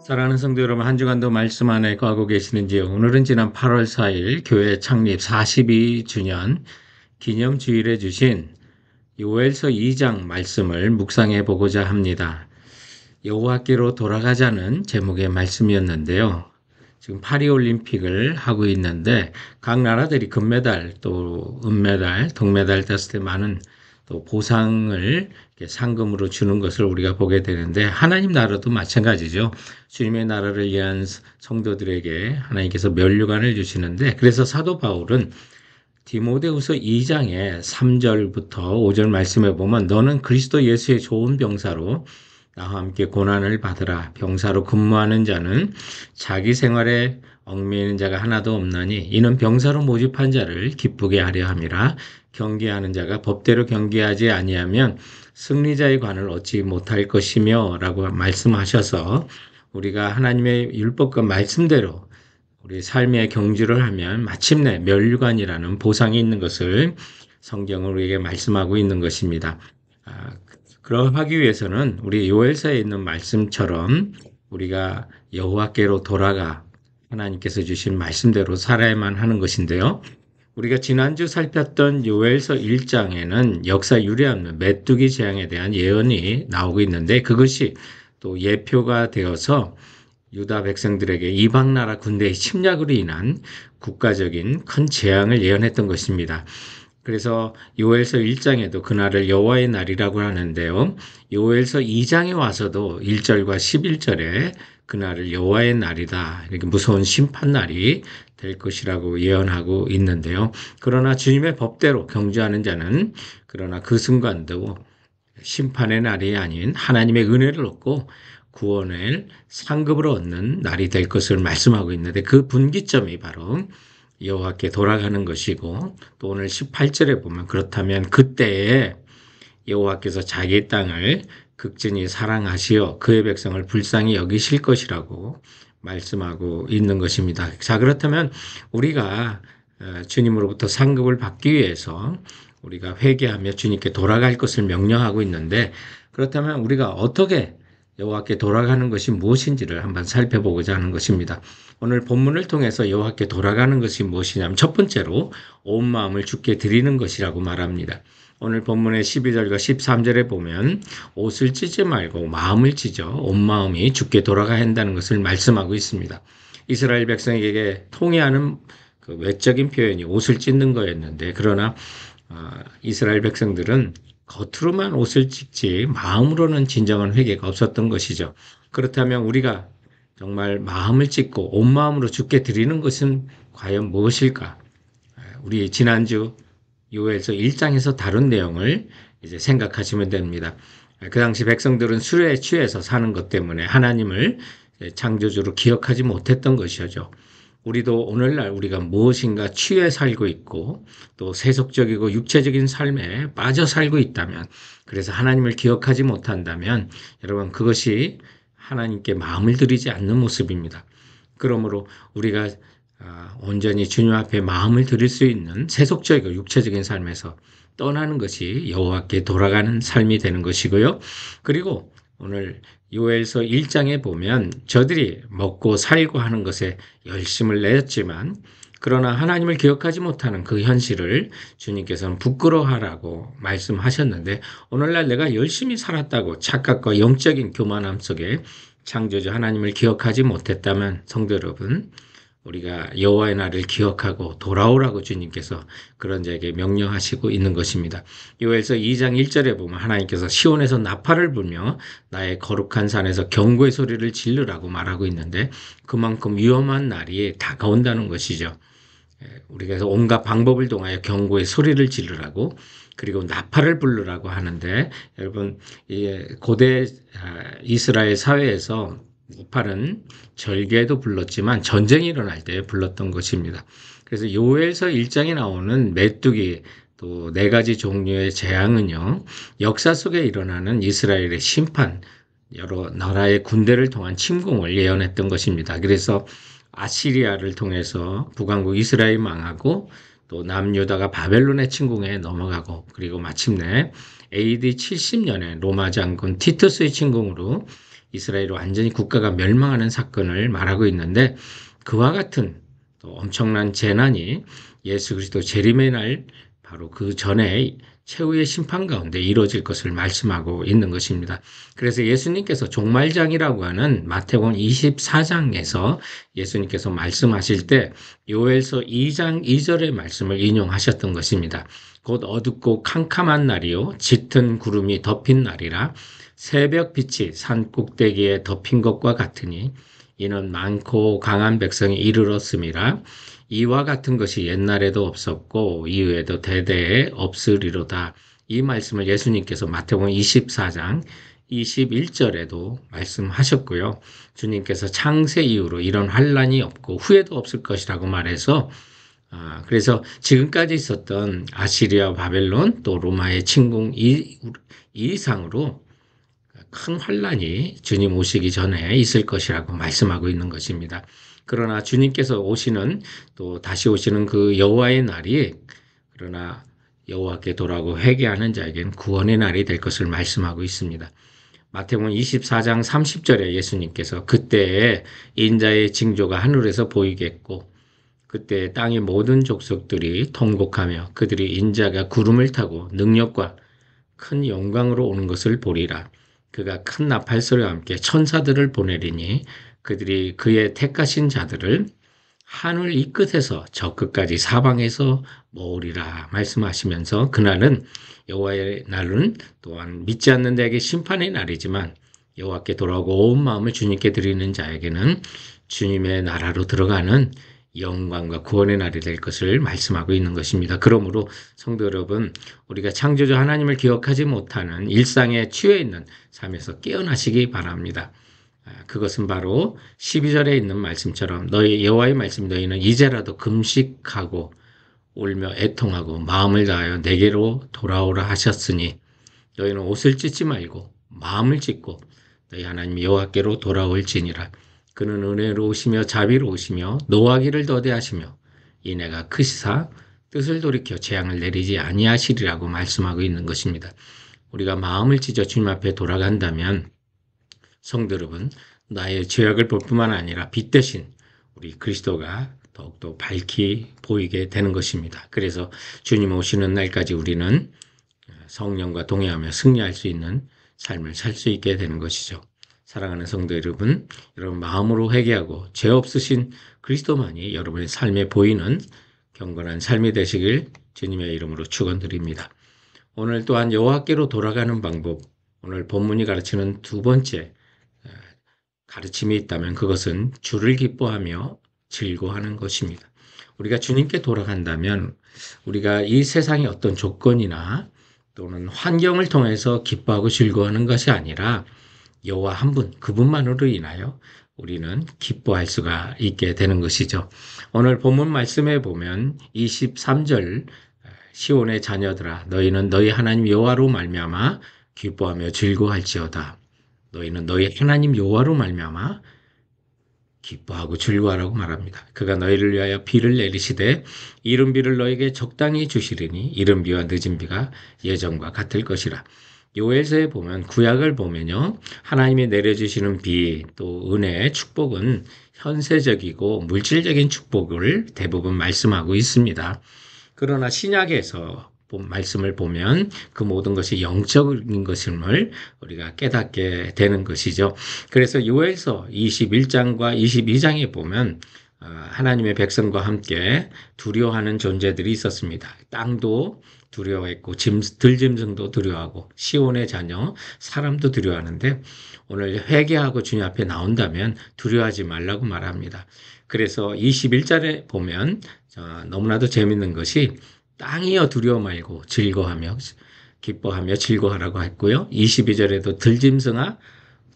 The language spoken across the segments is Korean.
사랑하는 성도 여러분, 한 주간도 말씀 안에 거하고 계시는지요? 오늘은 지난 8월 4일 교회 창립 42주년 기념주일에 주신 요엘서 2장 말씀을 묵상해 보고자 합니다. 여호와께로 돌아가자는 제목의 말씀이었는데요. 지금 파리올림픽을 하고 있는데 각 나라들이 금메달, 또 은메달, 동메달 땄을 때 많은 또 보상을 상금으로 주는 것을 우리가 보게 되는데 하나님 나라도 마찬가지죠. 주님의 나라를 위한 성도들에게 하나님께서 면류관을 주시는데 그래서 사도 바울은 디모데후서 2장의 3절부터 5절 말씀에 보면 너는 그리스도 예수의 좋은 병사로 나와 함께 고난을 받으라. 병사로 근무하는 자는 자기 생활에 얽매이는 자가 하나도 없나니 이는 병사로 모집한 자를 기쁘게 하려 함이라. 경계하는 자가 법대로 경계하지 아니하면 승리자의 관을 얻지 못할 것이며 라고 말씀하셔서 우리가 하나님의 율법과 말씀대로 우리 삶의 경주를 하면 마침내 멸류관이라는 보상이 있는 것을 성경은 우리에게 말씀하고 있는 것입니다. 그러하기 위해서는 우리 요엘서에 있는 말씀처럼 우리가 여호와께로 돌아가 하나님께서 주신 말씀대로 살아야만 하는 것인데요. 우리가 지난주 살폈던 요엘서 1장에는 역사 유래없는 메뚜기 재앙에 대한 예언이 나오고 있는데 그것이 또 예표가 되어서 유다 백성들에게 이방 나라 군대의 침략으로 인한 국가적인 큰 재앙을 예언했던 것입니다. 그래서 요엘서 1장에도 그날을 여호와의 날이라고 하는데요. 요엘서 2장에 와서도 1절과 11절에 그날을 여호와의 날이다. 이렇게 무서운 심판 날이 될 것이라고 예언하고 있는데요. 그러나 주님의 법대로 경주하는 자는 그러나 그 순간도 심판의 날이 아닌 하나님의 은혜를 얻고 구원을 상급으로 얻는 날이 될 것을 말씀하고 있는데 그 분기점이 바로 여호와께 돌아가는 것이고 또 오늘 18절에 보면 그렇다면 그때에 여호와께서 자기 땅을 극진히 사랑하시어 그의 백성을 불쌍히 여기실 것이라고 말씀하고 있는 것입니다. 자, 그렇다면 우리가 주님으로부터 상급을 받기 위해서 우리가 회개하며 주님께 돌아갈 것을 명령하고 있는데 그렇다면 우리가 어떻게 여호와께 돌아가는 것이 무엇인지를 한번 살펴보고자 하는 것입니다. 오늘 본문을 통해서 여호와께 돌아가는 것이 무엇이냐면 첫 번째로 온 마음을 주께 드리는 것이라고 말합니다. 오늘 본문의 12절과 13절에 보면 옷을 찢지 말고 마음을 찢어 온 마음이 주께 돌아가야 한다는 것을 말씀하고 있습니다. 이스라엘 백성에게 통해하는 그 외적인 표현이 옷을 찢는 거였는데 그러나 이스라엘 백성들은 겉으로만 옷을 찢지 마음으로는 진정한 회개가 없었던 것이죠. 그렇다면 우리가 정말 마음을 찢고 온 마음으로 주께 드리는 것은 과연 무엇일까? 우리 지난주 요엘서 1장에서 다룬 내용을 이제 생각하시면 됩니다. 그 당시 백성들은 술에 취해서 사는 것 때문에 하나님을 창조주로 기억하지 못했던 것이죠. 우리도 오늘날 우리가 무엇인가 취해 살고 있고 또 세속적이고 육체적인 삶에 빠져 살고 있다면 그래서 하나님을 기억하지 못한다면 여러분 그것이 하나님께 마음을 들이지 않는 모습입니다. 그러므로 우리가 온전히 주님 앞에 마음을 드릴 수 있는 세속적이고 육체적인 삶에서 떠나는 것이 여호와께 돌아가는 삶이 되는 것이고요. 그리고 오늘 요엘서 1장에 보면 저들이 먹고 살고 하는 것에 열심을 내었지만 그러나 하나님을 기억하지 못하는 그 현실을 주님께서는 부끄러워하라고 말씀하셨는데 오늘날 내가 열심히 살았다고 착각과 영적인 교만함 속에 창조주 하나님을 기억하지 못했다면 성도 여러분 우리가 여호와의 날을 기억하고 돌아오라고 주님께서 그런 자에게 명령하시고 있는 것입니다. 요엘서 2장 1절에 보면 하나님께서 시온에서 나팔을 불며 나의 거룩한 산에서 경고의 소리를 지르라고 말하고 있는데 그만큼 위험한 날이 다가온다는 것이죠. 우리가 온갖 방법을 통하여 경고의 소리를 지르라고 그리고 나팔을 부르라고 하는데 여러분 고대 이스라엘 사회에서 나팔은 절기에도 불렀지만 전쟁이 일어날 때 불렀던 것입니다. 그래서 요엘서 1장에 나오는 메뚜기 또 네 가지 종류의 재앙은요. 역사 속에 일어나는 이스라엘의 심판, 여러 나라의 군대를 통한 침공을 예언했던 것입니다. 그래서 아시리아를 통해서 북왕국 이스라엘이 망하고 또 남유다가 바벨론의 침공에 넘어가고 그리고 마침내 AD 70년에 로마 장군 티투스의 침공으로 이스라엘이 완전히 국가가 멸망하는 사건을 말하고 있는데 그와 같은 또 엄청난 재난이 예수 그리스도 재림의 날 바로 그 전에 최후의 심판 가운데 이루어질 것을 말씀하고 있는 것입니다. 그래서 예수님께서 종말장이라고 하는 마태복음 24장에서 예수님께서 말씀하실 때 요엘서 2장 2절의 말씀을 인용하셨던 것입니다. 곧 어둡고 캄캄한 날이요 짙은 구름이 덮인 날이라 새벽 빛이 산 꼭대기에 덮인 것과 같으니 이는 많고 강한 백성이 이르렀음이라 이와 같은 것이 옛날에도 없었고 이후에도 대대에 없으리로다. 이 말씀을 예수님께서 마태복음 24장 21절에도 말씀하셨고요. 주님께서 창세 이후로 이런 환란이 없고 후에도 없을 것이라고 말해서 그래서 지금까지 있었던 아시리아, 바벨론, 또 로마의 침공 이상으로 큰 환란이 주님 오시기 전에 있을 것이라고 말씀하고 있는 것입니다. 그러나 주님께서 오시는 또 다시 오시는 그 여호와의 날이 그러나 여호와께 돌아오고 회개하는 자에겐 구원의 날이 될 것을 말씀하고 있습니다. 마태복음 24장 30절에 예수님께서 그때에 인자의 징조가 하늘에서 보이겠고 그때 땅의 모든 족속들이 통곡하며 그들이 인자가 구름을 타고 능력과 큰 영광으로 오는 것을 보리라. 그가 큰 나팔 소리와 함께 천사들을 보내리니 그들이 그의 택하신 자들을 하늘 이 끝에서 저 끝까지 사방에서 모으리라 말씀하시면서 그날은 여호와의 날은 또한 믿지 않는 자에게 심판의 날이지만 여호와께 돌아오고 온 마음을 주님께 드리는 자에게는 주님의 나라로 들어가는 영광과 구원의 날이 될 것을 말씀하고 있는 것입니다. 그러므로 성도 여러분, 우리가 창조주 하나님을 기억하지 못하는 일상에 취해 있는 삶에서 깨어나시기 바랍니다. 그것은 바로 12절에 있는 말씀처럼 너희 여호와의 말씀 너희는 이제라도 금식하고 울며 애통하고 마음을 다하여 내게로 돌아오라 하셨으니 너희는 옷을 찢지 말고 마음을 찢고 너희 하나님 여호와께로 돌아올지니라. 그는 은혜로우시며 자비로우시며 노하기를 더디하시며 이내가 크시사 뜻을 돌이켜 재앙을 내리지 아니하시리라고 말씀하고 있는 것입니다. 우리가 마음을 찢어 주님 앞에 돌아간다면 성도 여러분, 나의 죄악을 볼 뿐만 아니라 빛 대신 우리 그리스도가 더욱더 밝히 보이게 되는 것입니다. 그래서 주님 오시는 날까지 우리는 성령과 동행하며 승리할 수 있는 삶을 살 수 있게 되는 것이죠. 사랑하는 성도 여러분, 여러분 마음으로 회개하고 죄 없으신 그리스도만이 여러분의 삶에 보이는 경건한 삶이 되시길 주님의 이름으로 축원드립니다. 오늘 또한 여호와께로 돌아가는 방법, 오늘 본문이 가르치는 두 번째 가르침이 있다면 그것은 주를 기뻐하며 즐거워하는 것입니다. 우리가 주님께 돌아간다면 우리가 이 세상의 어떤 조건이나 또는 환경을 통해서 기뻐하고 즐거워하는 것이 아니라 여호와 한 분, 그분만으로 인하여 우리는 기뻐할 수가 있게 되는 것이죠. 오늘 본문 말씀에 보면 23절 시온의 자녀들아 너희는 너희 하나님 여호와로 말미암아 기뻐하며 즐거워할지어다. 너희는 너희 하나님 여호와로 말미암아 기뻐하고 즐거워하라고 말합니다. 그가 너희를 위하여 비를 내리시되 이른 비를 너에게 적당히 주시리니 이른 비와 늦은 비가 예전과 같을 것이라. 요엘서에 보면 구약을 보면요. 하나님이 내려주시는 비 또 은혜의 축복은 현세적이고 물질적인 축복을 대부분 말씀하고 있습니다. 그러나 신약에서 말씀을 보면 그 모든 것이 영적인 것임을 우리가 깨닫게 되는 것이죠. 그래서 요엘서 21장과 22장에 보면 하나님의 백성과 함께 두려워하는 존재들이 있었습니다. 땅도 두려워했고 들짐승도 두려워하고 시온의 자녀 사람도 두려워하는데 오늘 회개하고 주님 앞에 나온다면 두려워하지 말라고 말합니다. 그래서 21절에 보면 너무나도 재밌는 것이 땅이여 두려워 말고 즐거워하며 기뻐하며 즐거워하라고 했고요. 22절에도 들짐승아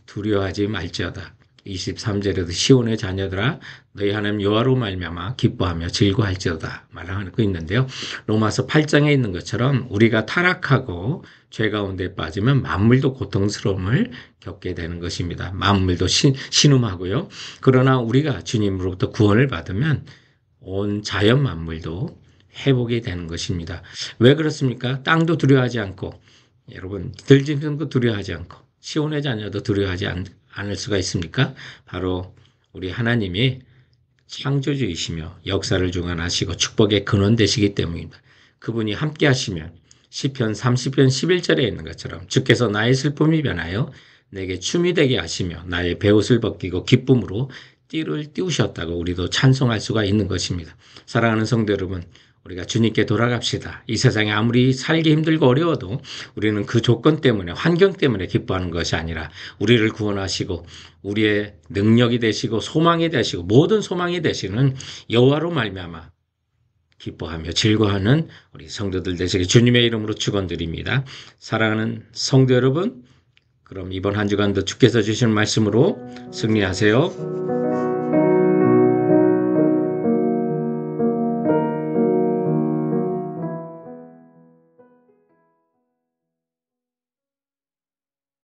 두려워하지 말지어다. 23절에도 시온의 자녀들아 너희 하나님 여호와로 말미암아 기뻐하며 즐거워할지어다 말하고 있는데요. 로마서 8장에 있는 것처럼 우리가 타락하고 죄 가운데 빠지면 만물도 고통스러움을 겪게 되는 것입니다. 만물도 신음하고요. 그러나 우리가 주님으로부터 구원을 받으면 온 자연 만물도 회복이 되는 것입니다. 왜 그렇습니까? 땅도 두려워하지 않고 여러분 들짐승도 두려워하지 않고 시온의 자녀도 두려워하지 않을 수가 있습니까? 바로 우리 하나님이 창조주이시며 역사를 주관하시고 축복의 근원 되시기 때문입니다. 그분이 함께 하시면 시편 30편 11절에 있는 것처럼 주께서 나의 슬픔이 변하여 내게 춤이 되게 하시며 나의 베옷을 벗기고 기쁨으로 띠를 띄우셨다고 우리도 찬송할 수가 있는 것입니다. 사랑하는 성도 여러분, 우리가 주님께 돌아갑시다. 이 세상에 아무리 살기 힘들고 어려워도 우리는 그 조건 때문에, 환경 때문에 기뻐하는 것이 아니라 우리를 구원하시고 우리의 능력이 되시고 소망이 되시고 모든 소망이 되시는 여호와로 말미암아 기뻐하며 즐거워하는 우리 성도들 되시길 주님의 이름으로 축원드립니다. 사랑하는 성도 여러분, 그럼 이번 한 주간도 주께서 주신 말씀으로 승리하세요.